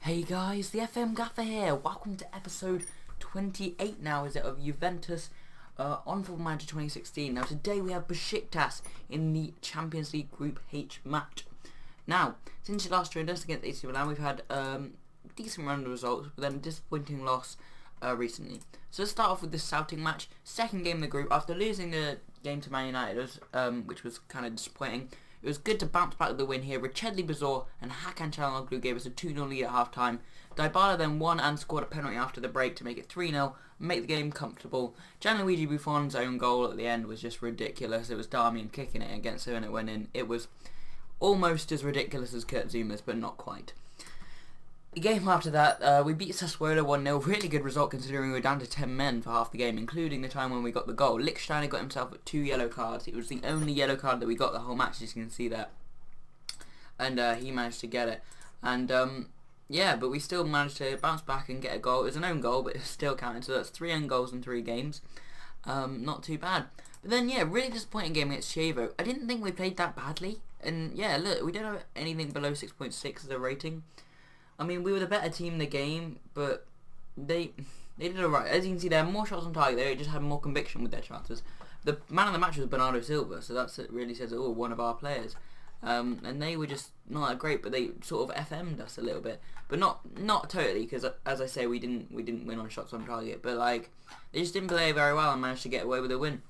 Hey guys, the FM Gaffer here. Welcome to episode 28 now, is it, of Juventus on Football Manager 2016. Now today we have Besiktas in the Champions League Group H match. Now, since you last joined us against AC Milan, we've had decent run of results, but then a disappointing loss recently. So let's start off with this Celtic match. Second game of the group, after losing the game to Man United, which was kind of disappointing. It was good to bounce back with the win here. Richedli Bazor and Hakan Çalhanoğlu gave us a 2-0 lead at half-time. Dybala then won and scored a penalty after the break to make it 3-0, make the game comfortable. Gianluigi Buffon's own goal at the end was just ridiculous. It was Darmian kicking it against him and it went in. It was almost as ridiculous as Kurt Zouma's, but not quite. The game after that, we beat Sassuolo 1-0. Really good result considering we were down to 10 men for half the game, including the time when we got the goal. Lichtsteiner got himself 2 yellow cards. It was the only yellow card that we got the whole match, as you can see there. And he managed to get it. And yeah, but we still managed to bounce back and get a goal. It was an own goal, but it still counted. So that's 3 own goals in 3 games. Not too bad. But then, yeah, really disappointing game against Chievo. I didn't think we played that badly. And yeah, look, we don't have anything below 6.6 as a rating. I mean, we were the better team in the game, but they did alright. As you can see, they had more shots on target. They just had more conviction with their chances. The man of the match was Bernardo Silva, so it really says it all, one of our players. And they were just not that great, but they sort of FM'd us a little bit, but not totally, because as I say, we didn't win on shots on target, but like they just didn't play very well and managed to get away with a win.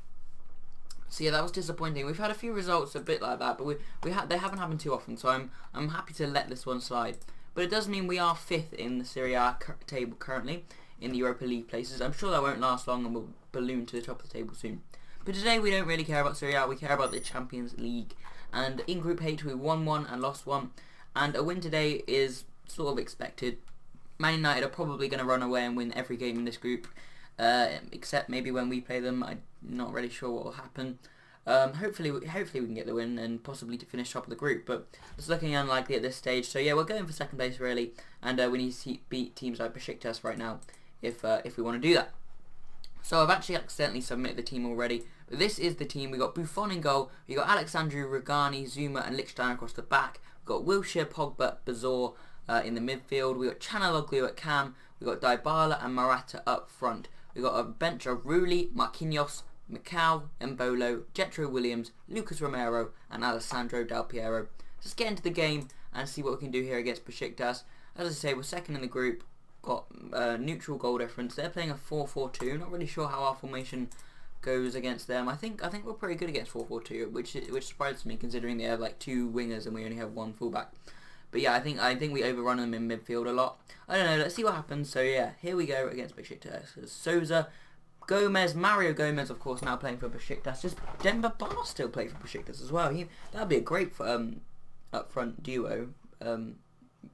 So yeah, that was disappointing. We've had a few results a bit like that, but they haven't happened too often. So I'm happy to let this one slide. But it does mean we are 5th in the Serie A table currently in the Europa League places. I'm sure that won't last long and will balloon to the top of the table soon. But today we don't really care about Serie A, we care about the Champions League. And in Group H we won 1 and lost 1. And a win today is sort of expected. Man United are probably going to run away and win every game in this group. Except maybe when we play them. I'm not really sure what will happen. Hopefully we can get the win and possibly to finish top of the group, but it's looking unlikely at this stage. So yeah, we're going for second place really, and we need to beat teams like Besiktas right now if we want to do that. So I've actually accidentally submitted the team already. But this is the team. We got Buffon in goal. We got Alexandru, Rugani, Zouma, and Lichtsteiner across the back. We got Wilshere, Pogba, Bazor in the midfield. We got Çalhanoğlu at cam. We got Dybala and Morata up front. We got a bench of Rulli, Marquinhos, Macau, Embolo, Jetro Williams, Lucas Romero and Alessandro Del Piero. Let's get into the game and see what we can do here against Besiktas. As I say, we're second in the group, got neutral goal difference. They're playing a 4-4-2. Not really sure how our formation goes against them. I think we're pretty good against 4-4-2, which surprises me considering they have like 2 wingers and we only have 1 fullback. But yeah, I think we overrun them in midfield a lot. I don't know, let's see what happens. So yeah, here we go against Besiktas. Souza, Gomez, Mario Gomez, of course, now playing for Besiktas. Just Demba Ba still play for Besiktas as well. That'd be a great up front duo.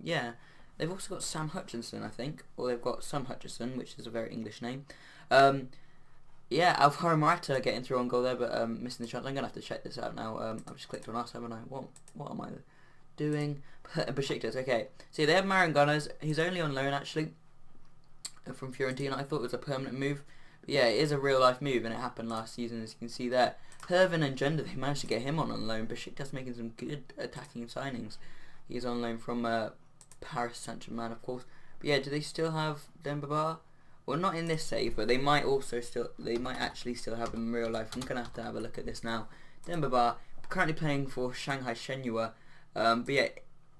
Yeah, they've also got Sam Hutchinson, I think, or they've got Sam Hutchinson, which is a very English name. Yeah, Alvaro Morata getting through on goal there, but missing the chance. I'm gonna have to check this out now. I've just clicked on us, haven't I? What am I doing? Besiktas. Okay, so they have Mario Gomez. He's only on loan actually from Fiorentina. I thought it was a permanent move. But yeah, it is a real life move and it happened last season, as you can see there. Hervin and Gender, they managed to get him on loan. Besiktas making some good attacking signings. He's on loan from Paris Saint-Germain, of course. But yeah, do they still have Demba Ba? Well, not in this save, but they might actually still have him in real life. I'm gonna have a look at this now. Demba Ba currently playing for Shanghai Shenhua. But yeah,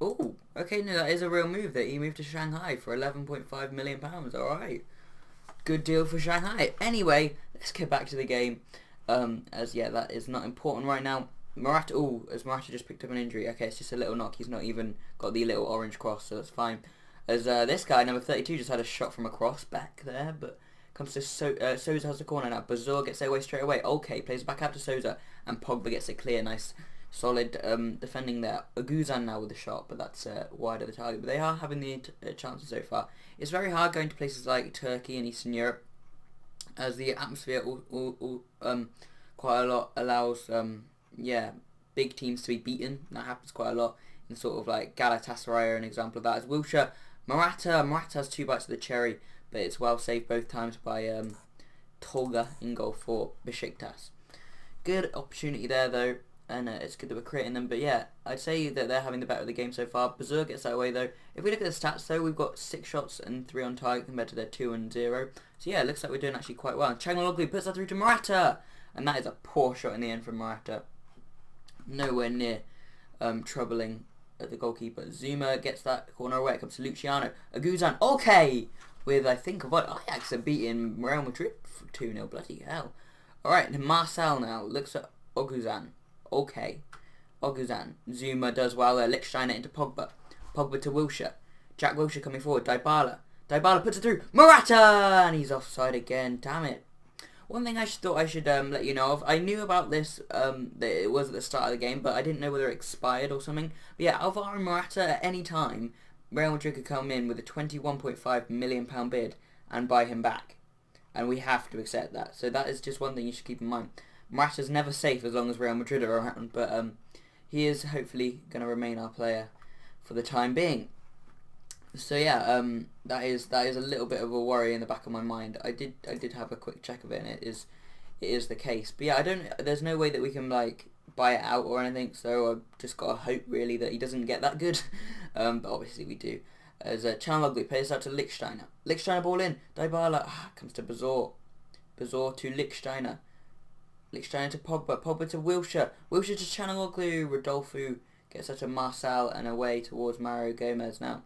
oh, okay, no, that is a real move that he moved to Shanghai for £11.5 million. All right. Good deal for Shanghai. Anyway, let's get back to the game. As yeah, that is not important right now. Morata, as Morata just picked up an injury. Okay, it's just a little knock. He's not even got the little orange cross, so that's fine. As this guy, number 32, just had a shot from across back there, but comes to Souza has the corner now. Bazor gets away straight away. Okay, plays back out to Souza, and Pogba gets it clear. Nice, solid defending there. Aguzan now with the shot, but that's wide of the target. But they are having the chances so far. It's very hard going to places like Turkey and Eastern Europe, as the atmosphere quite a lot allows big teams to be beaten. That happens quite a lot in sort of like Galatasaray are an example of that. As Wilshere, Morata has 2 bites of the cherry, but it's well saved both times by Tolga in goal for Besiktas. Good opportunity there though. and it's good that we're creating them. But yeah, I'd say that they're having the better of the game so far. Bazur gets that away though. If we look at the stats though, we've got 6 shots and 3 on target compared to their 2 and 0. So yeah, it looks like we're doing actually quite well. Changaloglu puts that through to Morata, and that is a poor shot in the end from Morata. Nowhere near troubling the goalkeeper. Zuma gets that corner away. It comes to Luciano. Aguzan, okay! With, I think, what Ajax are beating Real Madrid for 2-0. Bloody hell. Alright, Marcel now looks at Oguzan. Okay. Oguzan. Zuma does well there. Lichtsteiner into Pogba. Pogba to Wilshere. Jack Wilshere coming forward. Dybala. Dybala puts it through. Morata! And he's offside again. Damn it. One thing I thought I should let you know of, I knew about this, that it was at the start of the game, but I didn't know whether it expired or something. But yeah, Alvaro Morata at any time, Real Madrid could come in with a £21.5 million bid and buy him back. And we have to accept that. So that is just one thing you should keep in mind. Morata's never safe as long as Real Madrid are around, but he is hopefully going to remain our player for the time being. So yeah, that is a little bit of a worry in the back of my mind. I did have a quick check of it, and it is the case. But yeah, there's no way that we can like buy it out or anything. So I've just got to hope really that he doesn't get that good. But obviously we do. As Chanaloglu plays out to Lichtsteiner. Lichtsteiner ball in. Dybala comes to Bazor. Bazor to Lichtsteiner. Lichtsteiner to Pogba. Pogba to Wilshere. Wilshere to Chanaloglu. Rodolfo gets out to Marcel and away towards Mario Gomez now.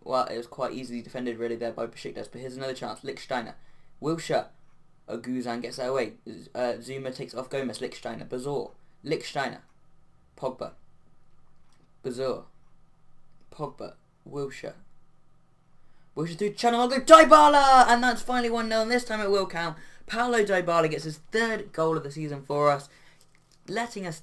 Well, it was quite easily defended really there by Besiktas, but here's another chance. Lichtsteiner. Wilshere. Guzan gets that away. Zuma takes off Gomez. Lichtsteiner. Bazor. Lichtsteiner. Pogba. Bazor. Pogba. Wilshere. Wilshere through Chanaloglu. Dybala! And that's finally 1-0, and this time it will count. Paulo Dybala gets his 3rd goal of the season for us, letting us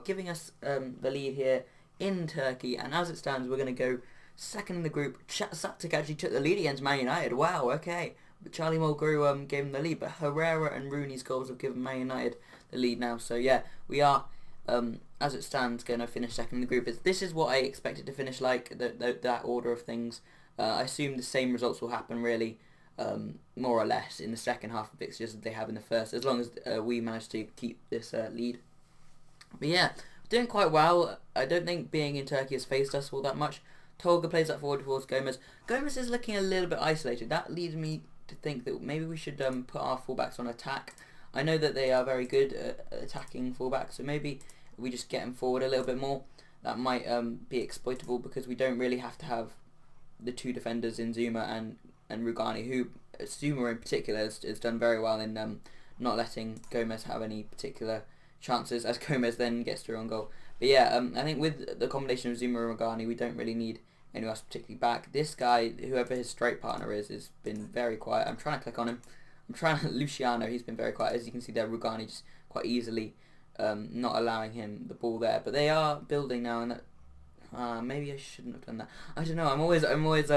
giving us the lead here in Turkey. And as it stands, we're going to go second in the group. Saptic actually took the lead against Man United. Wow, okay. But Charlie Mulgrew gave him the lead, but Herrera and Rooney's goals have given Man United the lead now. So yeah, we are, as it stands, going to finish second in the group. This is what I expected to finish like, that order of things. I assume the same results will happen really, more or less, in the second half of fixtures as they have in the first, as long as we manage to keep this lead. But yeah, doing quite well. I don't think being in Turkey has faced us all that much. Tolga plays that forward towards Gomez. Gomez is looking a little bit isolated. That leads me to think that maybe we should put our fullbacks on attack. I know that they are very good at attacking fullbacks, so maybe we just get them forward a little bit more. That might be exploitable because we don't really have to have the 2 defenders in Zuma and Rugani, who Zuma in particular has done very well in not letting Gomez have any particular chances, as Gomez then gets through on goal. But yeah, I think with the combination of Zuma and Rugani, we don't really need anyone else particularly back. This guy, whoever his straight partner is, has been very quiet. I'm trying to click on him. I'm trying to Luciano. He's been very quiet. As you can see there, Rugani just quite easily not allowing him the ball there. But they are building now, and that maybe I shouldn't have done that. I don't know. I'm always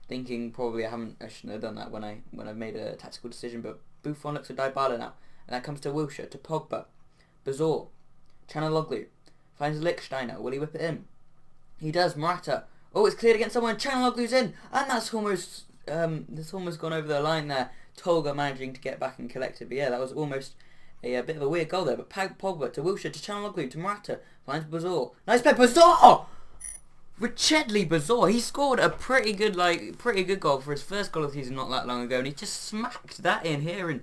thinking probably I shouldn't have done that when I've made a tactical decision. But Buffon looks at Dybala now, and that comes to Wilshere, to Pogba, Bazor, Chanaloglu. Finds Lichtsteiner. Will he whip it in? He does. Morata. Oh, it's cleared against someone. Chanaloglu's in, and that's almost gone over the line there. Tolga managing to get back and collect it. But yeah, that was almost a bit of a weird goal there. But Pogba to Wilshere, to Chanaloglu, to Morata. Finds Bazor. Nice play, Bazor! Richedley Bazor. He scored a pretty good goal for his first goal of the season not that long ago, and he just smacked that in here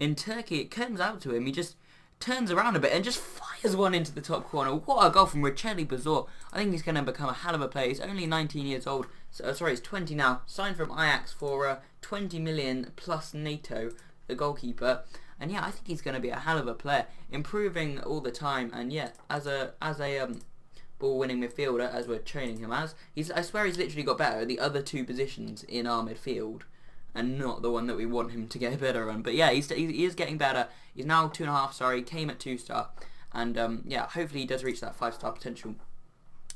in Turkey. It comes out to him. He just turns around a bit and just fires one into the top corner. What a goal from Richelli Bazor. I think he's going to become a hell of a player. He's only 19 years old. Sorry, he's 20 now. Signed from Ajax for 20 million plus NATO, the goalkeeper. And yeah, I think he's going to be a hell of a player. Improving all the time. And yeah, as a ball-winning midfielder, as we're training him as, I swear he's literally got better at the other 2 positions in our midfield, and not the one that we want him to get better on. But yeah, he is getting better. He's now 2.5 star. He came at 2-star, and yeah, hopefully he does reach that 5-star potential.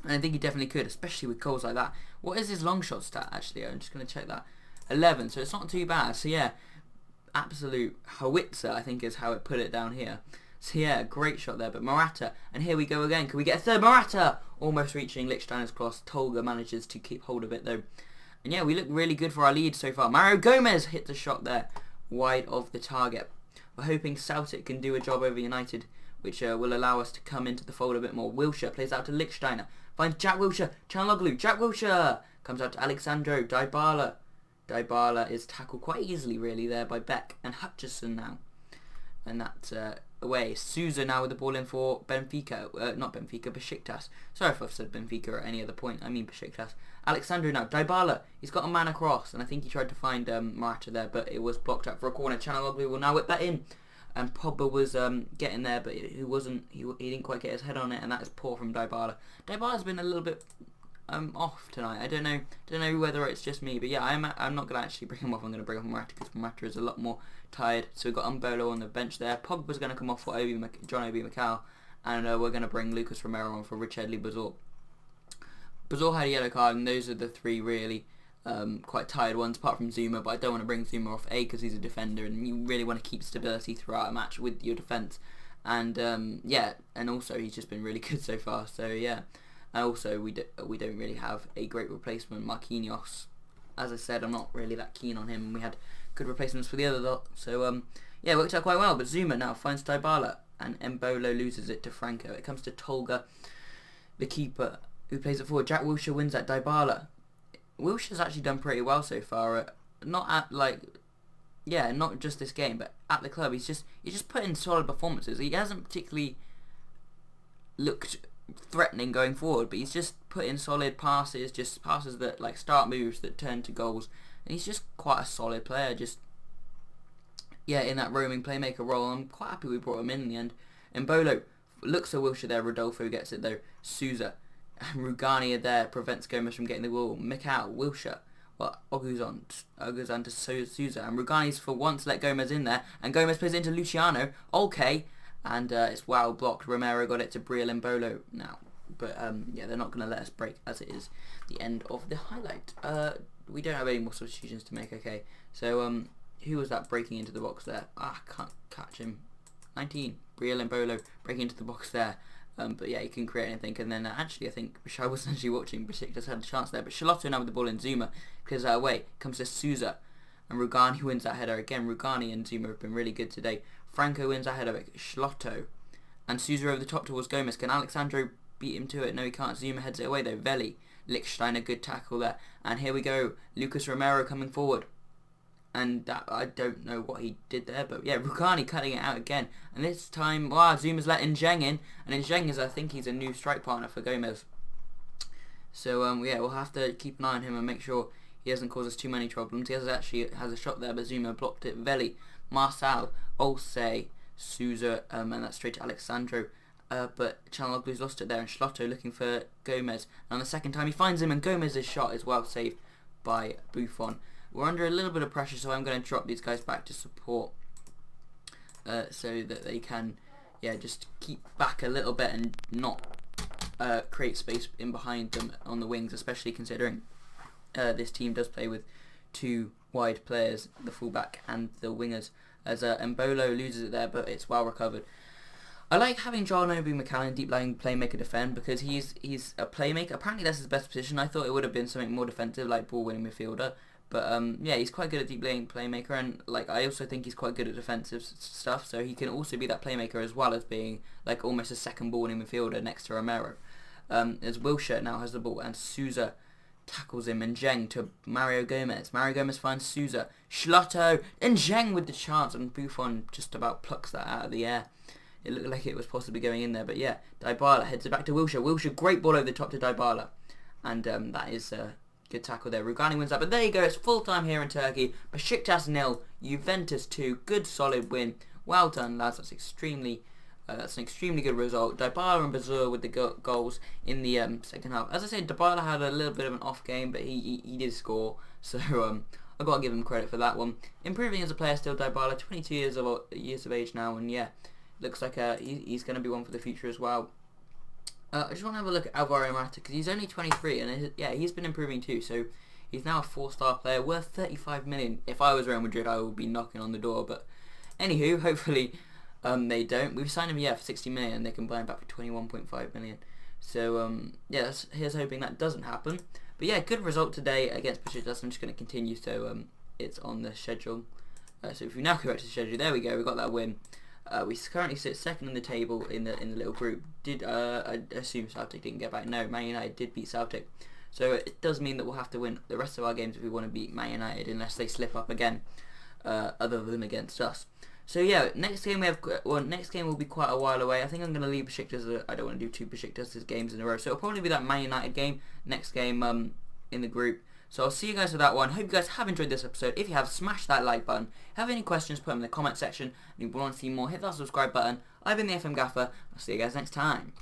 And I think he definitely could, especially with goals like that. What is his long shot stat actually? I'm just going to check that. 11, so it's not too bad. So yeah, absolute howitzer, I think is how it put it down here. So yeah, great shot there. But Morata, and here we go again. Can we get a third? Morata! Almost reaching Lichtsteiner's cross. Tolga manages to keep hold of it though. And yeah, we look really good for our lead so far. Mario Gomez hits a shot there, wide of the target. We're hoping Celtic can do a job over United which will allow us to come into the fold a bit more. Wilshere plays out to Lichtsteiner, finds Jack Wilshere, Çalhanoğlu, Jack Wilshere comes out to Alexandro, Dybala. Dybala is tackled quite easily really there by Beck and Hutchison now. And that's away. Sousa now with the ball in for Benfica. Not Benfica, Besiktas. Sorry if I've said Benfica at any other point. I mean Besiktas. Alexandro now. Dybala. He's got a man across. And I think he tried to find Morata there, but it was blocked up for a corner. Çalhanoğlu will now whip that in. And Pogba was getting there, but he wasn't. He didn't quite get his head on it, and that is poor from Dybala. Dybala's been a little bit off tonight. I don't know whether it's just me, but yeah, I'm not gonna actually bring him off. I'm gonna bring off Morata because Morata is a lot more tired. So we've got Mbolo on the bench there. Pogba's gonna come off for John Obi Mikel, and we're gonna bring Lucas Romero on for Richard Bazor. Bazor had a yellow card, and those are the three really quite tired ones, apart from Zuma. But I don't want to bring Zuma off because he's a defender, and you really want to keep stability throughout a match with your defence. And yeah, and also he's just been really good so far. So yeah. Also, we don't really have a great replacement. Marquinhos, as I said, I'm not really that keen on him. We had good replacements for the other lot, so yeah, it worked out quite well. But Zuma now finds Dybala, and Mbolo loses it to Franco. It comes to Tolga, the keeper, who plays it forward. Jack Wilshere wins at Dybala. Wilshere's actually done pretty well so far. Not just this game, but at the club, he's just put in solid performances. He hasn't particularly looked threatening going forward, but he's just put in solid passes, just passes that like start moves that turn to goals, and he's just quite a solid player. Just in that roaming playmaker role. I'm quite happy we brought him in the end. Mbolo looks at Wilshere there. Rodolfo gets it though. Sousa and Rugani are there, prevents Gomez from getting the ball. Mikel, Wilshere, Oguzhan to Sousa, and Rugani's for once let Gomez in there, and Gomez plays it into Luciano. Okay. And it's well blocked. Romero got it to Briel and Mbolo now. But yeah, they're not going to let us break as it is the end of the highlight. We don't have any more substitutions to make, okay. So who was that breaking into the box there? I can't catch him. 19. Briel and Mbolo breaking into the box there. But yeah, he couldn't create anything. And then actually, I think I was actually watching. Besiktas had a chance there. But Charlotto now with the ball in. Zuma clears that away. Comes to Sousa. And Rugani wins that header again. Rugani and Zuma have been really good today. Franco wins that header. Schlotto. And Sousa over the top towards Gomez. Can Alexandro beat him to it? No, he can't. Zuma heads it away though. Veli. Lichtsteiner, good tackle there. And here we go. Lucas Romero coming forward. And that, I don't know what he did there, but yeah, Rugani cutting it out again. And this time, Zuma's letting Zheng in. And Zheng is, I think he's a new strike partner for Gomez. So yeah, we'll have to keep an eye on him and make sure he doesn't cause us too many problems. He has a shot there, but Zuma blocked it. Veli, Marçal, Olse, Sousa, and that's straight to Alexandro. But Çalhanoğlu's lost it there, and Schlotto looking for Gomez. And on the second time he finds him, and Gomez's shot is well saved by Buffon. We're under a little bit of pressure, so I'm going to drop these guys back to support so that they can just keep back a little bit and not create space in behind them on the wings, especially considering this team does play with two wide players, the fullback and the wingers, as Mbolo loses it there, but it's well recovered. I like having John Obi Mikel in deep lying playmaker defend because he's a playmaker. Apparently that's his best position. I thought it would have been something more defensive like ball winning midfielder. But yeah, he's quite good at deep laying playmaker, and like I also think he's quite good at defensive stuff. So he can also be that playmaker as well as being like almost a second ball winning midfielder next to Romero. As Wilshere now has the ball, and Sousa tackles him, and Zheng to Mario Gomez. Mario Gomez finds Sousa, Schlotto, and Zheng with the chance, and Buffon just about plucks that out of the air. It looked like it was possibly going in there, but yeah, Dybala heads it back to Wilshere. Wilshere, great ball over the top to Dybala, and that is good tackle there. Rugani wins that, but there you go. It's full time here in Turkey. Besiktas 0, Juventus 2. Good solid win. Well done, lads. That's an extremely good result. Dybala and Bazur with the goals in the second half. As I said, Dybala had a little bit of an off game, but he did score. So I've got to give him credit for that one. Improving as a player still, Dybala, 22 years of age now, and yeah, looks like he's going to be one for the future as well. I just want to have a look at Alvaro Morata because he's only 23 and he's been improving too. So he's now a 4-star player worth 35 million. If I was Real Madrid, I would be knocking on the door. But anywho, hopefully they don't. We've signed him for 60 million. And they can buy him back for 21.5 million. So yeah, here's hoping that doesn't happen. But yeah, good result today against Besiktas. I'm just going to continue. So it's on the schedule. So if we now go back to the schedule, there we go. We got that win. We currently sit second in the table in the little group. I assume Celtic didn't get back? No, Man United did beat Celtic. So it does mean that we'll have to win the rest of our games if we want to beat Man United, unless they slip up again, other than against us. So yeah, next game will be quite a while away. I think I'm going to leave Besiktas. I don't want to do 2 Besiktas games in a row. So it'll probably be that Man United game, next game in the group. So I'll see you guys for that one. Hope you guys have enjoyed this episode. If you have, smash that like button. Have any questions, put them in the comment section. And if you want to see more, hit that subscribe button. I've been the FM Gaffer. I'll see you guys next time.